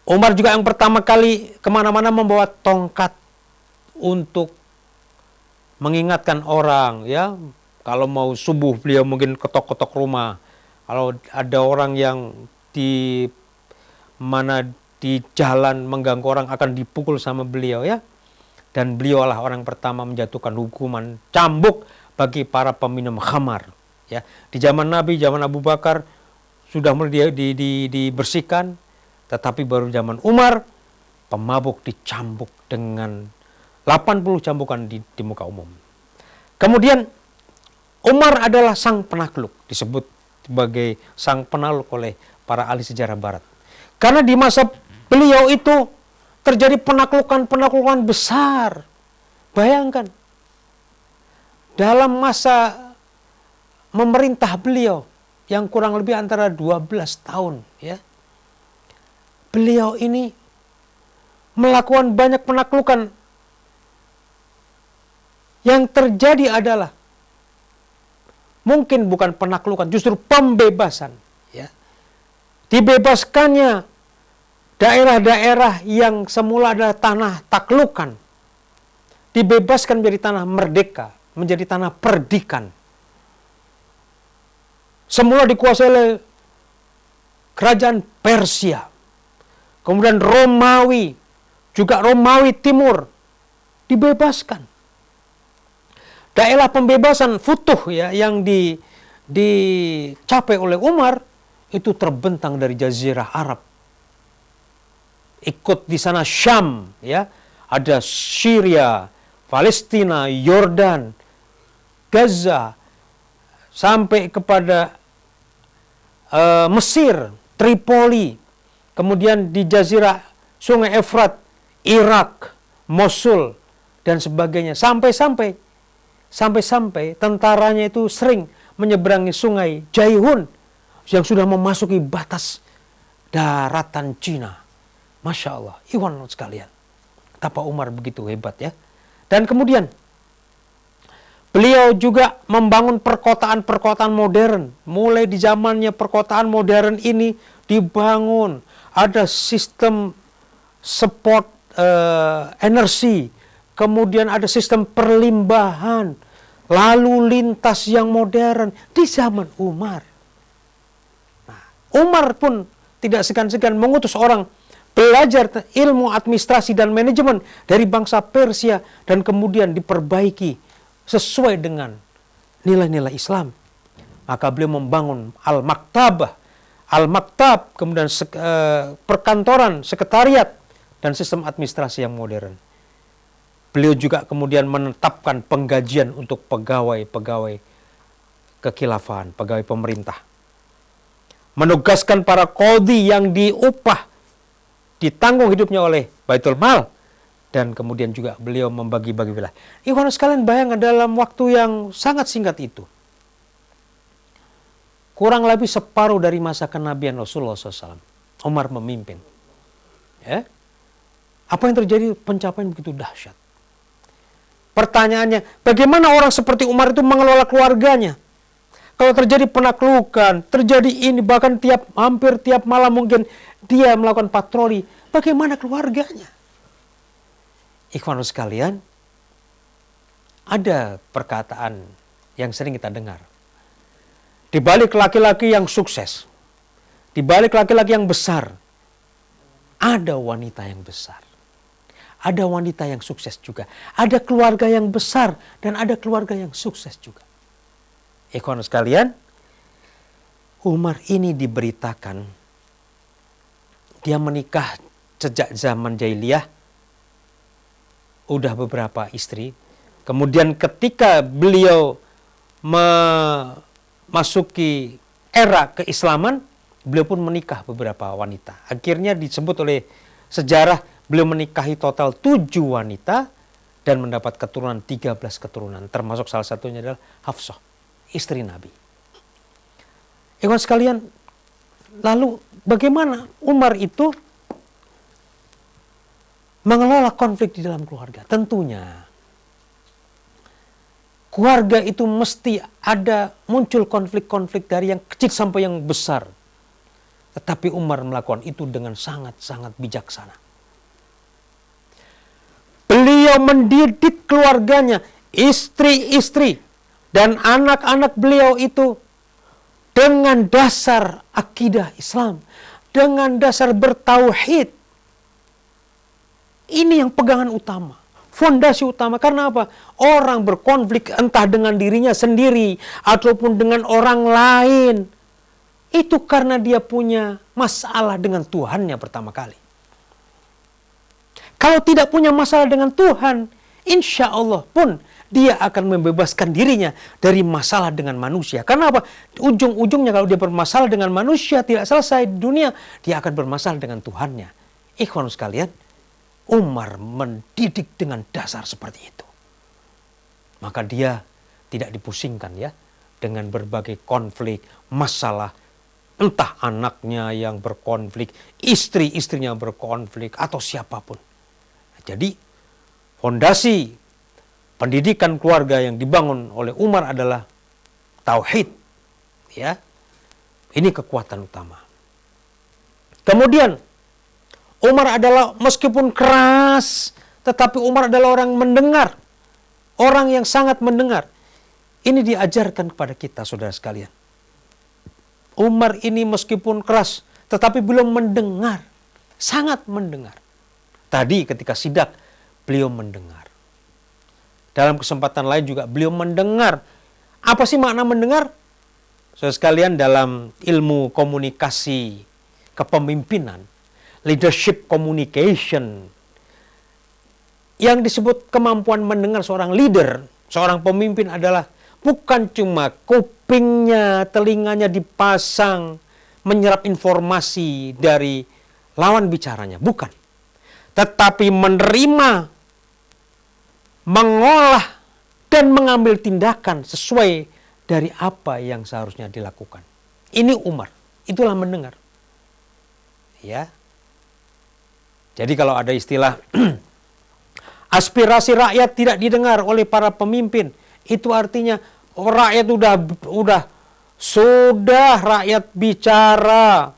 Umar juga yang pertama kali kemana-mana membawa tongkat untuk mengingatkan orang ya. Kalau mau subuh beliau mungkin ketok-ketok rumah. Kalau ada orang yang di jalan mengganggu orang akan dipukul sama beliau ya. Dan beliaulah orang pertama menjatuhkan hukuman cambuk bagi para peminum khamar ya. Di zaman Nabi, zaman Abu Bakar sudah mulai dibersihkan, tetapi baru zaman Umar pemabuk dicambuk dengan 80 cambukan di muka umum. Kemudian Umar adalah sang penakluk, disebut sebagai sang penakluk oleh para ahli sejarah barat. Karena di masa beliau itu terjadi penaklukan-penaklukan besar. Bayangkan, dalam masa memerintah beliau yang kurang lebih antara 12 tahun ya, beliau ini melakukan banyak penaklukan. Yang terjadi adalah mungkin bukan penaklukan, justru pembebasan ya. Dibebaskannya daerah-daerah yang semula adalah tanah taklukan, dibebaskan menjadi tanah merdeka, menjadi tanah perdikan. semula dikuasai oleh kerajaan Persia, kemudian Romawi, juga Romawi Timur dibebaskan. Daerah pembebasan Futuh ya yang dicapai oleh Umar itu terbentang dari Jazirah Arab. Ikut di sana Syam ya, ada Syria, Palestina, Yordan, Gaza, sampai kepada Mesir, Tripoli, kemudian di Jazirah Sungai Efrat, Irak, Mosul, dan sebagainya. Sampai-sampai tentaranya itu sering menyeberangi sungai Jaihun yang sudah memasuki batas daratan Cina. Masya Allah, ikhwan sekalian. Betapa Umar begitu hebat ya. Dan kemudian beliau juga membangun perkotaan-perkotaan modern. Mulai di zamannya perkotaan modern ini dibangun. Ada sistem support energi. Kemudian ada sistem perlimbahan. Lalu lintas yang modern di zaman Umar. Nah, Umar pun tidak segan-segan mengutus orang belajar ilmu administrasi dan manajemen dari bangsa Persia dan kemudian diperbaiki sesuai dengan nilai-nilai Islam. Maka beliau membangun Al-Maktabah, Al-Maktab, kemudian perkantoran, sekretariat, dan sistem administrasi yang modern. Beliau juga kemudian menetapkan penggajian untuk pegawai-pegawai kekhilafan, pegawai pemerintah. Menugaskan para qadhi yang diupah, ditanggung hidupnya oleh Baitul Mal, dan kemudian juga beliau membagi-bagi wilayah. Ikhwan sekalian, bayangkan dalam waktu yang sangat singkat itu, kurang lebih separuh dari masa kenabian Rasulullah SAW, Umar memimpin. Ya? Apa yang terjadi? Pencapaian begitu dahsyat. Pertanyaannya, bagaimana orang seperti Umar itu mengelola keluarganya? Kalau terjadi penaklukan, terjadi ini, bahkan hampir tiap malam mungkin dia melakukan patroli, bagaimana keluarganya? Ikhwan sekalian, ada perkataan yang sering kita dengar. Di balik laki-laki yang sukses, di balik laki-laki yang besar, ada wanita yang besar. Ada wanita yang sukses juga. Ada keluarga yang besar dan ada keluarga yang sukses juga. Ikhwan sekalian, Umar ini diberitakan dia menikah sejak zaman jahiliyah, udah beberapa istri. Kemudian ketika beliau memasuki era keislaman, beliau pun menikah beberapa wanita. Akhirnya disebut oleh sejarah beliau menikahi total 7 wanita dan mendapat keturunan 13 keturunan. Termasuk salah satunya adalah Hafsah, istri Nabi. Ikhwan sekalian, lalu bagaimana Umar itu mengelola konflik di dalam keluarga? Tentunya keluarga itu mesti ada muncul konflik-konflik dari yang kecil sampai yang besar. Tetapi Umar melakukan itu dengan sangat-sangat bijaksana. Beliau mendidik keluarganya, istri-istri dan anak-anak beliau itu dengan dasar akidah Islam, dengan dasar bertauhid. Ini yang pegangan utama, fondasi utama. Karena apa? Orang berkonflik entah dengan dirinya sendiri ataupun dengan orang lain, itu karena dia punya masalah dengan Tuhannya pertama kali. Kalau tidak punya masalah dengan Tuhan, insya Allah pun dia akan membebaskan dirinya dari masalah dengan manusia. Karena apa? Ujung-ujungnya kalau dia bermasalah dengan manusia tidak selesai di dunia, dia akan bermasalah dengan Tuhannya. Ikhwan sekalian, Umar mendidik dengan dasar seperti itu. Maka dia tidak dipusingkan ya dengan berbagai konflik, masalah, entah anaknya yang berkonflik, istri-istrinya berkonflik, atau siapapun. Jadi fondasi pendidikan keluarga yang dibangun oleh Umar adalah tauhid. Ya. Ini kekuatan utama. Kemudian Umar adalah meskipun keras, tetapi Umar adalah orang mendengar. Orang yang sangat mendengar. Ini diajarkan kepada kita, saudara sekalian. Umar ini meskipun keras, tetapi belum mendengar. Sangat mendengar. Tadi ketika sidak, beliau mendengar. Dalam kesempatan lain juga beliau mendengar. Apa sih makna mendengar? Saudara sekalian, dalam ilmu komunikasi kepemimpinan, leadership communication, yang disebut kemampuan mendengar seorang leader, seorang pemimpin adalah bukan cuma kupingnya, telinganya dipasang, menyerap informasi dari lawan bicaranya. Bukan. Tetapi menerima, mengolah, dan mengambil tindakan sesuai dari apa yang seharusnya dilakukan. Ini Umar. Itulah mendengar. Ya. Jadi kalau ada istilah aspirasi rakyat tidak didengar oleh para pemimpin, itu artinya rakyat sudah rakyat bicara,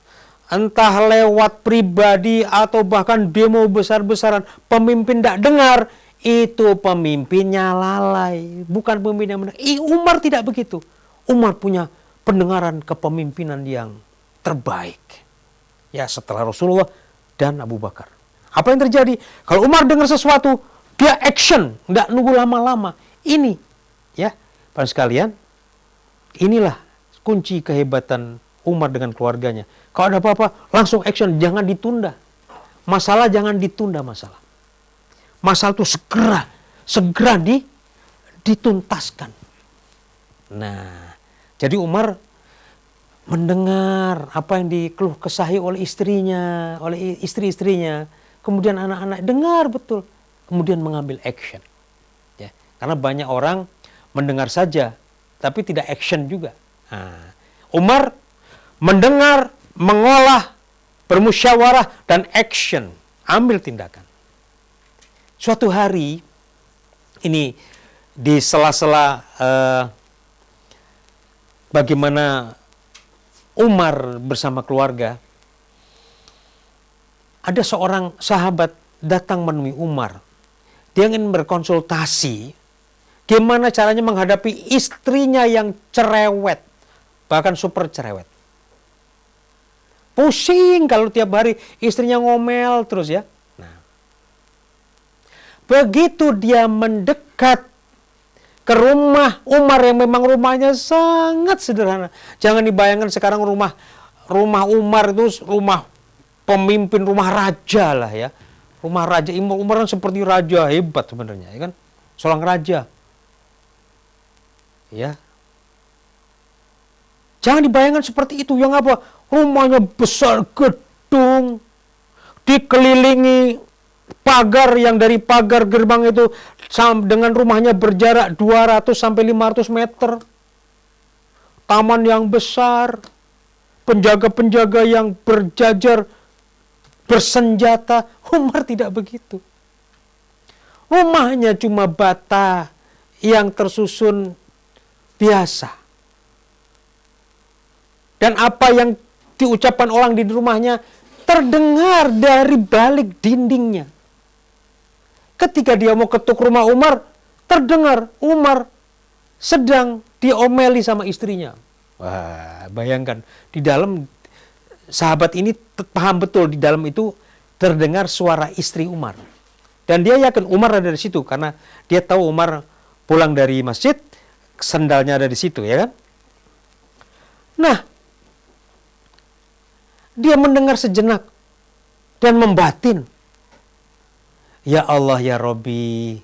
entah lewat pribadi atau bahkan demo besar-besaran, pemimpin tidak dengar, itu pemimpinnya lalai, bukan pemimpin yang mendengar. Umar tidak begitu. Umar punya pendengaran kepemimpinan yang terbaik. Ya, setelah Rasulullah dan Abu Bakar. Apa yang terjadi? Kalau Umar dengar sesuatu, dia action, tidak nunggu lama-lama. Ini, ya, para sekalian, inilah kunci kehebatan Umar dengan keluarganya. Kalau ada apa-apa, langsung action, jangan ditunda. Masalah jangan ditunda masalah. Masalah itu segera dituntaskan. Nah, jadi Umar mendengar apa yang dikeluh kesahi oleh istrinya, oleh istri-istrinya, kemudian anak-anak dengar betul, kemudian mengambil action. Ya, karena banyak orang mendengar saja, tapi tidak action juga. Nah, Umar mendengar, mengolah, bermusyawarah, dan action, ambil tindakan. Suatu hari, ini di sela-sela bagaimana Umar bersama keluarga, ada seorang sahabat datang menemui Umar. Dia ingin berkonsultasi gimana caranya menghadapi istrinya yang cerewet, bahkan super cerewet. Pusing kalau tiap hari istrinya ngomel terus ya. Begitu dia mendekat ke rumah Umar yang memang rumahnya sangat sederhana. Jangan dibayangkan sekarang rumah Umar itu rumah pemimpin, rumah raja lah ya. Rumah raja, Umar kan seperti raja hebat sebenarnya, ya kan? Seorang raja. Ya. Jangan dibayangkan seperti itu. Yang apa? Rumahnya besar, gedung, dikelilingi pagar yang dari pagar gerbang itu dengan rumahnya berjarak 200 sampai 500 meter. Taman yang besar, penjaga-penjaga yang berjajar, bersenjata. Umar tidak begitu. Rumahnya cuma bata yang tersusun biasa. Dan apa yang diucapkan orang di rumahnya terdengar dari balik dindingnya. Ketika dia mau ketuk rumah Umar, terdengar Umar sedang diomeli sama istrinya. Wah, bayangkan, di dalam sahabat ini paham betul di dalam itu terdengar suara istri Umar. Dan dia yakin Umar ada di situ karena dia tahu Umar pulang dari masjid, sendalnya ada di situ, ya kan? Nah, dia mendengar sejenak dan membatin. Ya Allah, ya Robbi,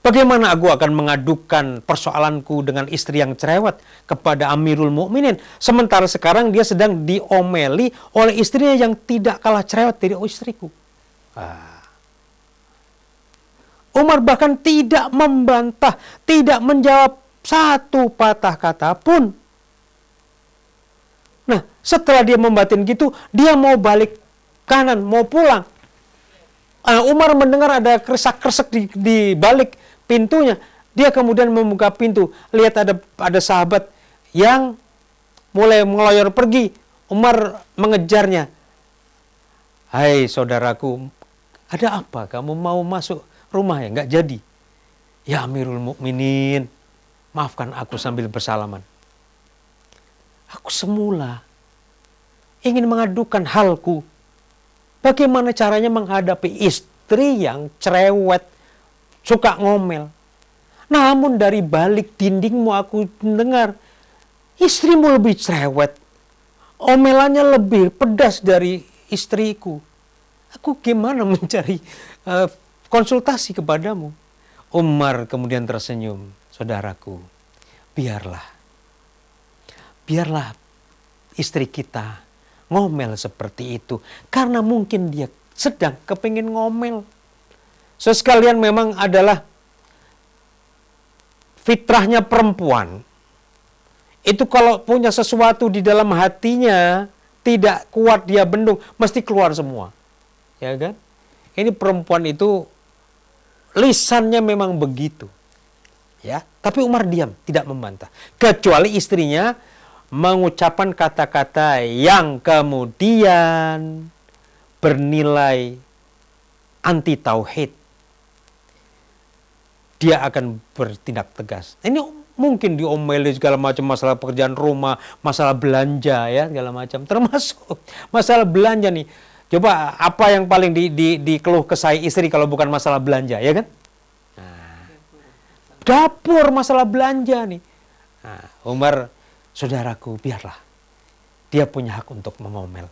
bagaimana aku akan mengadukan persoalanku dengan istri yang cerewet kepada Amirul Mukminin, sementara sekarang dia sedang diomeli oleh istrinya yang tidak kalah cerewet dari istriku. Umar bahkan tidak membantah, tidak menjawab satu patah kata pun. Nah, setelah dia membatin gitu, dia mau balik kanan, mau pulang. Umar mendengar ada kersak-kersek di balik pintunya. Dia kemudian membuka pintu. Lihat ada sahabat yang mulai ngeloyor pergi. Umar mengejarnya. Hai saudaraku, ada apa? Kamu mau masuk rumah ya? Nggak jadi. Ya Amirul Mukminin, maafkan aku sambil bersalaman. Aku semula ingin mengadukan halku. Bagaimana caranya menghadapi istri yang cerewet, suka ngomel. Namun dari balik dindingmu aku mendengar, istrimu lebih cerewet. Omelannya lebih pedas dari istriku. Aku gimana mencari konsultasi kepadamu? Umar kemudian tersenyum. Saudaraku, biarlah istri kita ngomel seperti itu. Karena mungkin dia sedang kepingin ngomel. Sekalian memang adalah fitrahnya perempuan. Itu kalau punya sesuatu di dalam hatinya, tidak kuat dia bendung, mesti keluar semua. Ya kan? Ini perempuan itu lisannya memang begitu. Ya, tapi Umar diam, tidak membantah. Kecuali istrinya mengucapkan kata-kata yang kemudian bernilai anti tauhid. Dia akan bertindak tegas. Ini mungkin diomeli segala macam, masalah pekerjaan rumah, masalah belanja ya segala macam. Termasuk masalah belanja nih. Coba apa yang paling dikeluh kesah istri kalau bukan masalah belanja, ya kan? Nah, dapur masalah belanja nih. Nah, Umar, saudaraku, biarlah. Dia punya hak untuk mengomel.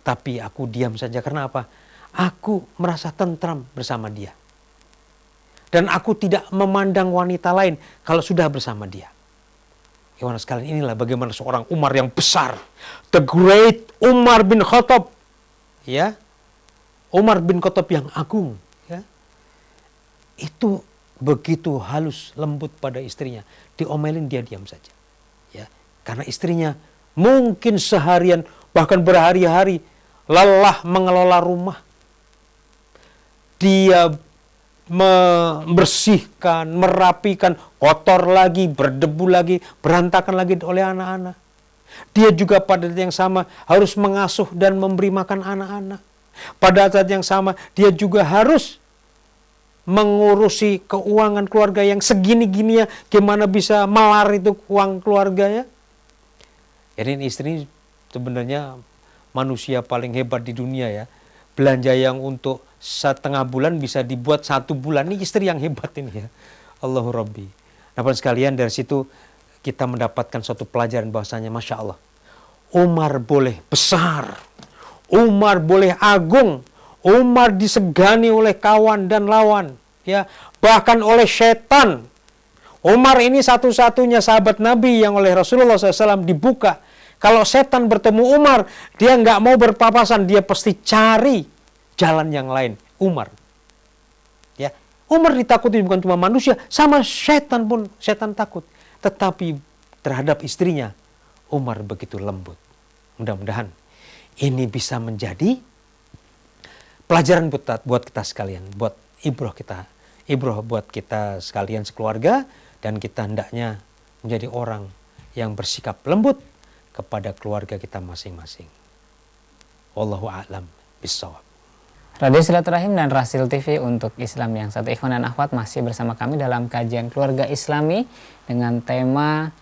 Tapi aku diam saja. Karena apa? Aku merasa tentram bersama dia. Dan aku tidak memandang wanita lain kalau sudah bersama dia. Kawan sekalian, inilah bagaimana seorang Umar yang besar. The great Umar bin Khattab. Ya. Umar bin Khattab yang agung. Ya. Itu begitu halus, lembut pada istrinya. Diomelin dia diam saja. Ya. Karena istrinya mungkin seharian, bahkan berhari-hari lelah mengelola rumah. Dia membersihkan, merapikan, kotor lagi, berdebu lagi, berantakan lagi oleh anak-anak. Dia juga pada saat yang sama harus mengasuh dan memberi makan anak-anak. Pada saat yang sama dia juga harus mengurusi keuangan keluarga yang segini-gininya, gimana bisa melar itu uang keluarganya. Jadi istri sebenarnya manusia paling hebat di dunia ya. Belanja yang untuk setengah bulan bisa dibuat 1 bulan. Ini istri yang hebat ini ya. Allahu Rabbi. Nah, sekalian dari situ kita mendapatkan suatu pelajaran bahwasanya Masya Allah. Umar boleh besar. Umar boleh agung. Umar disegani oleh kawan dan lawan. Ya, bahkan oleh setan. Umar ini satu-satunya sahabat Nabi yang oleh Rasulullah SAW dibuka. Kalau setan bertemu Umar, dia nggak mau berpapasan, dia pasti cari jalan yang lain. Umar, ya, Umar ditakuti bukan cuma manusia, sama setan pun setan takut. Tetapi terhadap istrinya, Umar begitu lembut. Mudah-mudahan ini bisa menjadi pelajaran buat kita sekalian, buat ibroh buat kita sekalian sekeluarga, dan kita hendaknya menjadi orang yang bersikap lembut kepada keluarga kita masing-masing. Wallahu a'lam bishawab. Radio Silaturahim dan Rasil TV untuk Islam yang satu. Ikhwan dan akhwat, masih bersama kami dalam kajian keluarga Islami dengan tema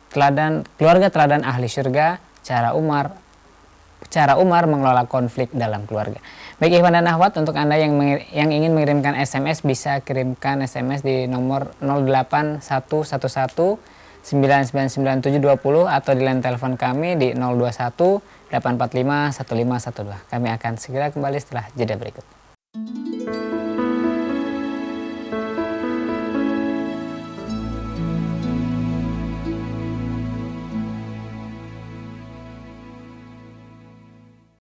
keluarga teladan ahli surga, cara Umar mengelola konflik dalam keluarga. Baik Ikhwan dan akhwat, untuk Anda yang ingin mengirimkan SMS, bisa kirimkan SMS di nomor 08111 9999720 atau di line telepon kami di 021 845 1512. Kami akan segera kembali setelah jeda berikut.